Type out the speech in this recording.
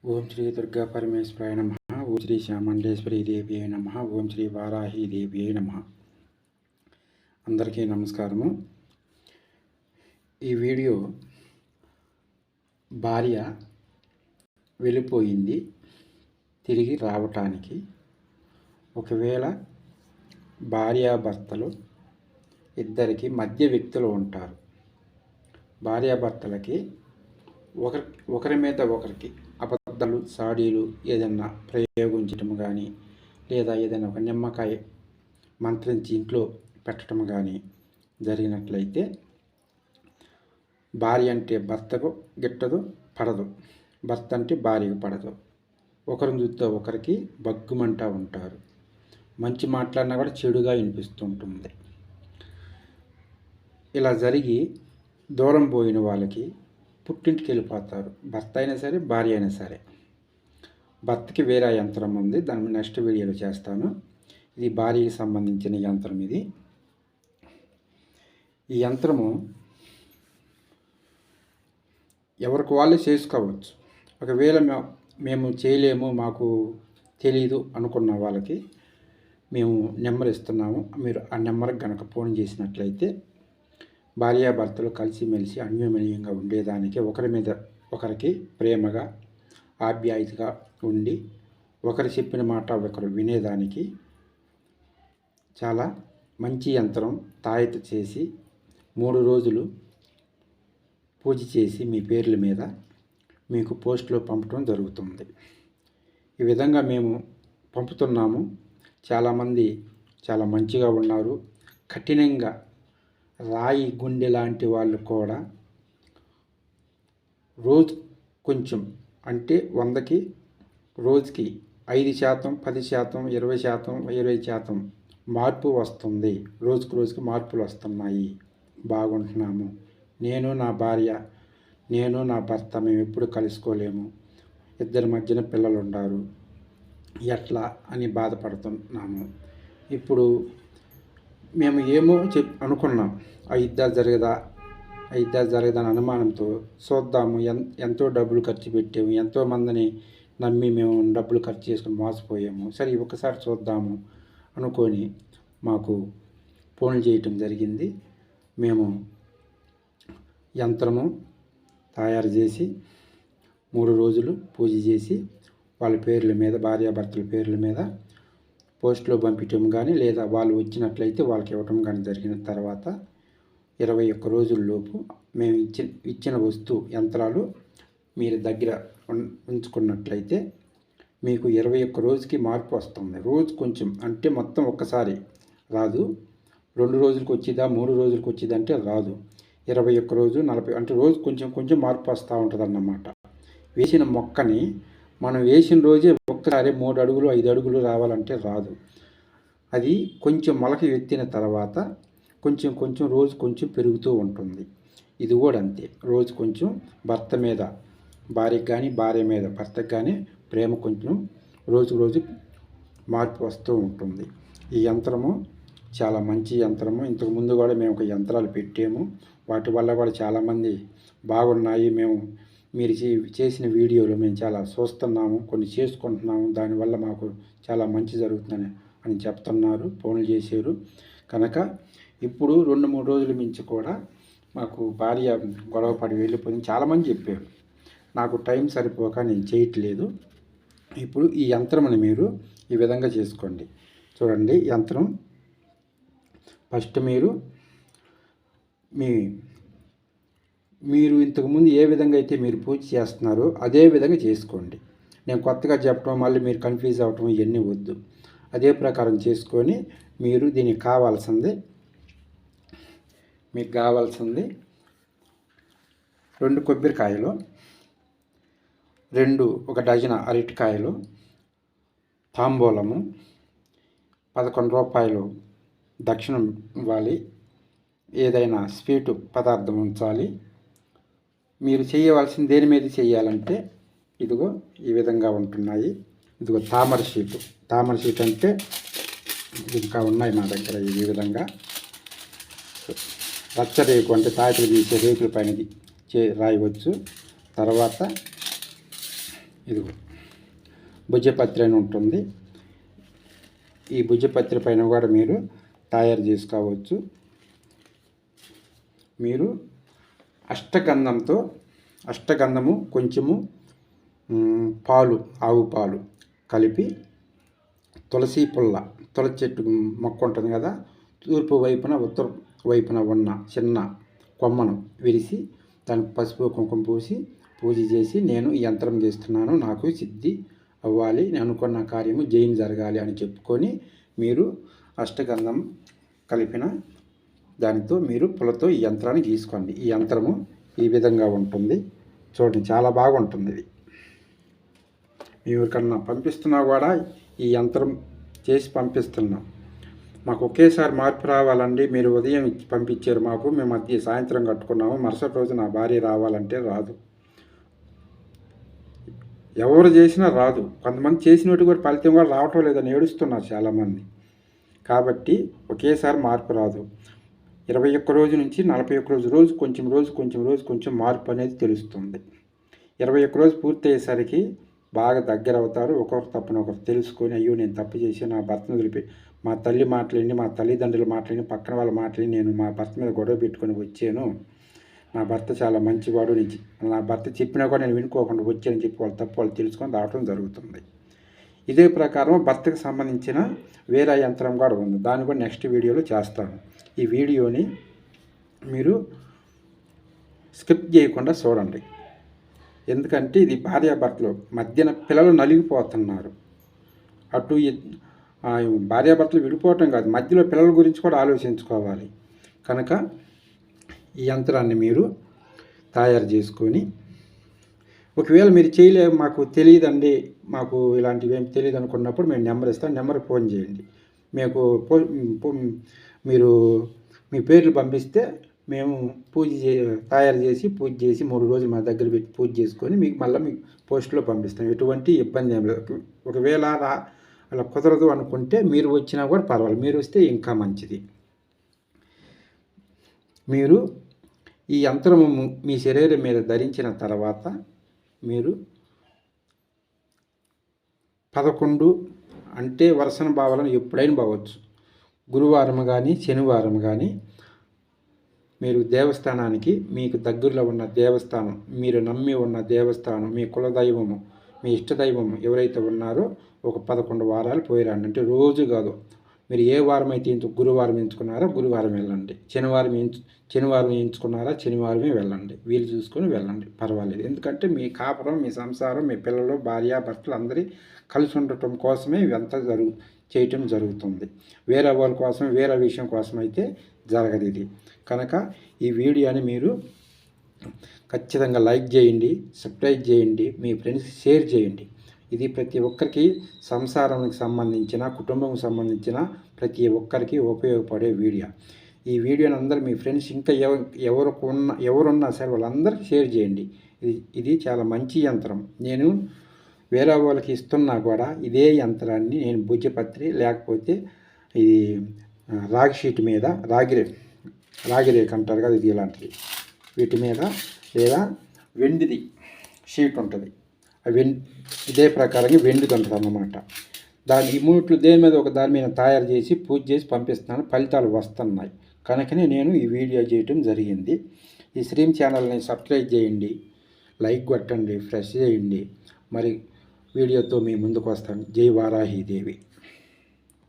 ఓం శ్రీ దుర్గా పరమేశ్వరాయ నమ. ఓం శ్రీ శ్యామండేశ్వరి దేవి అయి నమ. ఓం శ్రీ వారాహి దేవి అయి నమ. అందరికీ నమస్కారము. ఈ వీడియో భార్య వెళ్ళిపోయింది తిరిగి రావటానికి. ఒకవేళ భార్యాభర్తలు ఇద్దరికి మధ్య వ్యక్తులు ఉంటారు. భార్యాభర్తలకి ఒకరి మీద ఒకరికి అబద్ధాలు సాడీలు ఏదన్నా ప్రయోగించటం కానీ, లేదా ఏదైనా ఒక నిమ్మకాయ మంత్రించి ఇంట్లో పెట్టడం కానీ జరిగినట్లయితే భార్య అంటే భర్తకు గిట్టదు, పడదు. భర్త అంటే భార్యకు పడదు. ఒకరిని చూస్తే ఒకరికి బగ్గుమంటా ఉంటారు. మంచి మాట్లాడినా కూడా చెడుగా వినిపిస్తుంటుంది. ఇలా జరిగి దూరం పోయిన వాళ్ళకి పుట్టింటికి వెళ్ళిపోతారు. భర్త అయినా సరే, భార్య అయినా సరే. భర్తకి వేరే యంత్రం ఉంది, దాన్ని నెక్స్ట్ వీడియోలో చేస్తాను. ఇది భార్యకి సంబంధించిన యంత్రం. ఈ యంత్రము ఎవరికి వాళ్ళు చేసుకోవచ్చు. ఒకవేళ మేము చేయలేము, మాకు తెలీదు అనుకున్న వాళ్ళకి మేము నెంబర్ ఇస్తున్నాము. మీరు ఆ నెంబర్కి కనుక ఫోన్ చేసినట్లయితే భార్యాభర్తలు కలిసిమెలిసి అన్యోన్యంగా ఉండేదానికి, ఒకరి మీద ఒకరికి ప్రేమగా ఆప్యాయతగా ఉండి ఒకరు చెప్పిన మాట ఒకరు వినేదానికి చాలా మంచి యంత్రం తాయెత్తు చేసి 3 రోజులు పూజ చేసి మీ పేర్ల మీద మీకు పోస్ట్లో పంపడం జరుగుతుంది. ఈ విధంగా మేము పంపుతున్నాము. చాలామంది చాలా మంచిగా ఉన్నారు. కఠినంగా రాయి గుండె లాంటి వాళ్ళు కూడా రోజు కొంచెం అంటే 100కి రోజుకి 5%, 10%, 20%, 20% మార్పు వస్తుంది. రోజుకి మార్పులు వస్తున్నాయి. బాగుంటున్నాము. నేను నా భార్య, నేను నా భర్త మేము ఎప్పుడు కలుసుకోలేము, ఇద్దరి మధ్యన పిల్లలు ఉన్నారు, ఎట్లా అని బాధపడుతున్నాము. ఇప్పుడు మేము ఏమో అనుకున్నాం, అయిద్దా జరగదా అని అనుమానంతో చూద్దాము. ఎంతో డబ్బులు ఖర్చు పెట్టాము, ఎంతోమందిని నమ్మి మేము డబ్బులు ఖర్చు చేసుకుని మోసపోయాము. సరే ఒకసారి చూద్దాము అనుకొని మాకు ఫోన్లు చేయటం జరిగింది. మేము యంత్రము తయారు చేసి 3 రోజులు పూజ చేసి వాళ్ళ పేర్ల మీద, భార్యాభర్తల పేర్ల మీద పోస్ట్లో పంపించడం కానీ, లేదా వాళ్ళు వచ్చినట్లయితే వాళ్ళకి ఇవ్వటం కానీ జరిగిన తర్వాత 21 రోజుల్లోపు మేము ఇచ్చిన యంత్రాలు మీరు దగ్గర ఉంచుకున్నట్లయితే మీకు 21 రోజుకి మార్పు వస్తుంది. రోజు కొంచెం అంటే మొత్తం ఒక్కసారి రాదు. 2 రోజులకు వచ్చిందా, 3 రోజులకు వచ్చిందా అంటే రాదు. 21 రోజు 40 అంటే రోజు కొంచెం మార్పు వస్తూ ఉంటుంది అన్నమాట. వేసిన మొక్కని మనం వేసిన రోజే ఒక్కసారి 3 అడుగులు 5 అడుగులు రావాలంటే రాదు. అది కొంచెం మొలక ఎత్తిన తర్వాత కొంచెం రోజు కొంచెం పెరుగుతూ ఉంటుంది. ఇది కూడా అంతే. రోజు కొంచెం భర్త మీద భార్యకు కానీ, భార్య మీద భర్తకు కానీ ప్రేమ కొంచెం రోజు మార్పు వస్తూ ఉంటుంది. ఈ యంత్రము చాలా మంచి యంత్రము. ఇంతకుముందు కూడా మేము ఒక యంత్రాలు పెట్టాము. వాటి వల్ల కూడా చాలామంది బాగున్నాయి. మీరు చేసిన వీడియోలు మేము చాలా చూస్తున్నాము, కొన్ని చేసుకుంటున్నాము, దానివల్ల మాకు చాలా మంచి జరుగుతుందని అని చెప్తున్నారు, ఫోన్లు చేశారు. కనుక ఇప్పుడు 2-3 రోజుల మించి కూడా మాకు భార్య గొడవపడి వెళ్ళిపోయింది చాలామంది చెప్పారు. నాకు టైం సరిపోక నేను చేయట్లేదు. ఇప్పుడు ఈ యంత్రముని మీరు ఈ విధంగా చేసుకోండి. చూడండి, యంత్రం ఫస్ట్ మీరు ఇంతకుముందు ఏ విధంగా అయితే మీరు పూజ చేస్తున్నారో అదే విధంగా చేసుకోండి. నేను కొత్తగా చెప్పడం మళ్ళీ మీరు కన్ఫ్యూజ్ అవ్వటం ఇవన్నీ వద్దు. అదే ప్రకారం చేసుకొని మీరు దీనికి కావాల్సింది 2 కొబ్బరికాయలు, 1 డజన్ అరటికాయలు, తాంబూలము, 11 రూపాయలు దక్షిణం ఇవ్వాలి. ఏదైనా స్వీటు పదార్థం ఉంచాలి. మీరు చేయవలసింది దేని మీద చేయాలంటే ఇదిగో ఈ విధంగా ఉంటున్నాయి. ఇదిగో తామర షీట్ అంటే ఇంకా ఉన్నాయి నా దగ్గర. ఈ విధంగా రచ్చరేకు అంటే తాయతలు తీసే రేకుల పైన రాయవచ్చు. తర్వాత ఇదిగో భుజపత్రి అని ఉంటుంది. ఈ భుజపత్రి పైన కూడా మీరు తయారు చేసుకోవచ్చు. మీరు అష్టగంధము కొంచెము పాలు, ఆవు పాలు కలిపి తులసి చెట్టు మొక్క ఉంటుంది కదా, తూర్పు వైపున ఉత్తర వైపున ఉన్న చిన్న కొమ్మను విరిసి దానికి పసుపు కుంకుమ పూసి పూజ చేసి నేను ఈ యంత్రం చేస్తున్నాను, నాకు సిద్ధి అవ్వాలి, నేను అనుకున్న కార్యము జయం జరగాలి అని చెప్పుకొని మీరు అష్టగంధం కలిపిన దానితో మీరు పులతో ఈ యంత్రాన్ని గీసుకోండి. ఈ యంత్రము ఈ విధంగా ఉంటుంది చూడండి, చాలా బాగుంటుంది. ఇది ఎవరికన్నా పంపిస్తున్నా కూడా ఈ యంత్రం చేసి పంపిస్తున్నాం. మాకు ఒకేసారి మార్పు రావాలండి. మీరు ఉదయం పంపించారు మాకు, మేము సాయంత్రం కట్టుకున్నాము, మరుసటి రోజు నా భార్య రావాలంటే రాదు. ఎవరు చేసినా రాదు. కొంతమంది చేసినట్టు కూడా ఫలితం కూడా రావటం లేదని ఏడుస్తున్నారు చాలామంది. కాబట్టి ఒకేసారి మార్పు రాదు. 21 రోజు నుంచి 41 రోజు కొంచెం మార్పు అనేది తెలుస్తుంది. 21 రోజు పూర్తయ్యేసరికి బాగా దగ్గర అవుతారు. ఒకరు తప్పున ఒకరు తెలుసుకొని, అయ్యో నేను తప్పు చేసి నా భర్తను వదిలిపెట్టి, మా తల్లి మాటలేండి, మా తల్లిదండ్రులు మాటలేండి, పక్కన వాళ్ళ మాటలేండి, నేను మా భర్త మీద గొడవ పెట్టుకొని వచ్చాను, నా భర్త చాలా మంచివాడు, నా భర్త చెప్పినా కూడా నేను వినుకోకుండా వచ్చానని చెప్పి వాళ్ళు తప్పు వాళ్ళు తెలుసుకొని రావడం జరుగుతుంది. ఇదే ప్రకారం భర్తకు సంబంధించిన వేరే యంత్రం కూడా ఉంది. దాన్ని కూడా నెక్స్ట్ వీడియోలో చేస్తాను. ఈ వీడియోని మీరు స్కిప్ చేయకుండా చూడండి. ఎందుకంటే ఇది భార్యాభర్తలు మధ్యన పిల్లలు నలిగిపోతున్నారు. అటు భార్యాభర్తలు విడిపోవటం కాదు, మధ్యలో పిల్లల గురించి కూడా ఆలోచించుకోవాలి. కనుక ఈ యంత్రాన్ని మీరు తయారు చేసుకొని, ఒకవేళ మీరు మాకు తెలియదండి, మాకు ఇలాంటివి ఏమి తెలియదు అనుకున్నప్పుడు మేము నెంబర్ ఇస్తాం, నెంబర్కి ఫోన్ చేయండి. మీరు మీ పేర్లు పంపిస్తే మేము తయారు చేసి పూజ చేసి 3 రోజులు మా దగ్గర పెట్టి పూజ చేసుకొని మీకు పోస్టులో పంపిస్తాం. ఎటువంటి ఇబ్బంది ఏం లేదు. ఒకవేళ అలా కుదరదు అనుకుంటే మీరు వచ్చినా కూడా పర్వాలేదు, మీరు వస్తే ఇంకా మంచిది. మీరు ఈ యంత్రము మీ శరీరం మీద ధరించిన తర్వాత మీరు 11 అంటే వరుసన భావాలను ఎప్పుడైనా బావచ్చు. గురువారం కానీ శనివారం కానీ మీరు దేవస్థానానికి, మీకు దగ్గరలో ఉన్న దేవస్థానం, మీరు నమ్మి ఉన్న దేవస్థానం, మీ కులదైవము, మీ ఇష్టదైవము ఎవరైతే ఉన్నారో ఒక 11 వారాలు పోయిరండి. అంటే రోజు కాదు, మీరు ఏ వారం అయితే గురువారం ఎంచుకున్నారో గురువారం వెళ్ళండి, శనివారం ఎంచుకున్నారా శనివారమే వెళ్ళండి, వీలు చూసుకొని వెళ్ళండి, పర్వాలేదు. ఎందుకంటే మీ కాపురం, మీ సంసారం, మీ పిల్లలు, భార్య భర్తలు అందరి కలిసి ఉండటం కోసమే ఇవంతా చేయటం జరుగుతుంది. వేరే వాళ్ళ కోసం, వేరే విషయం కోసం అయితే జరగదు ఇది. కనుక ఈ వీడియోని మీరు ఖచ్చితంగా లైక్ చేయండి, సబ్స్క్రైబ్ చేయండి, మీ ఫ్రెండ్స్ షేర్ చేయండి. ఇది ప్రతి ఒక్కరికి సంసారానికి సంబంధించిన, కుటుంబం సంబంధించిన ప్రతి ఒక్కరికి ఉపయోగపడే వీడియో. ఈ వీడియోని అందరూ మీ ఫ్రెండ్స్ ఇంకా ఎవరున్నా సరే వాళ్ళందరికీ షేర్ చేయండి. ఇది చాలా మంచి యంత్రం. నేను వేరే వాళ్ళకి ఇస్తున్నా కూడా ఇదే యంత్రాన్ని నేను భుజపత్రి లేకపోతే ఇది రాగి షీట్ మీద, రాగి రేఖ అంటారు కదా, ఇది ఇలాంటిది, వీటి మీద లేదా వెండిది షీట్ ఉంటుంది, ఇదే ప్రకారంగా వెండిది ఉంటుంది అన్నమాట. ఈ మూట్లు దేని మీద ఒక దాని మీద తయారు చేసి పూజ చేసి పంపిస్తున్నాను, ఫలితాలు వస్తున్నాయి. కనుకనే నేను ఈ వీడియో చేయటం జరిగింది. ఈ శ్రీం ఛానల్ని సబ్స్క్రైబ్ చేయండి, లైక్ కొట్టండి, ఫ్రెష్ చేయండి. మరి వీడియోతో మీ ముందుకు వస్తాను. జై వారాహీదేవి.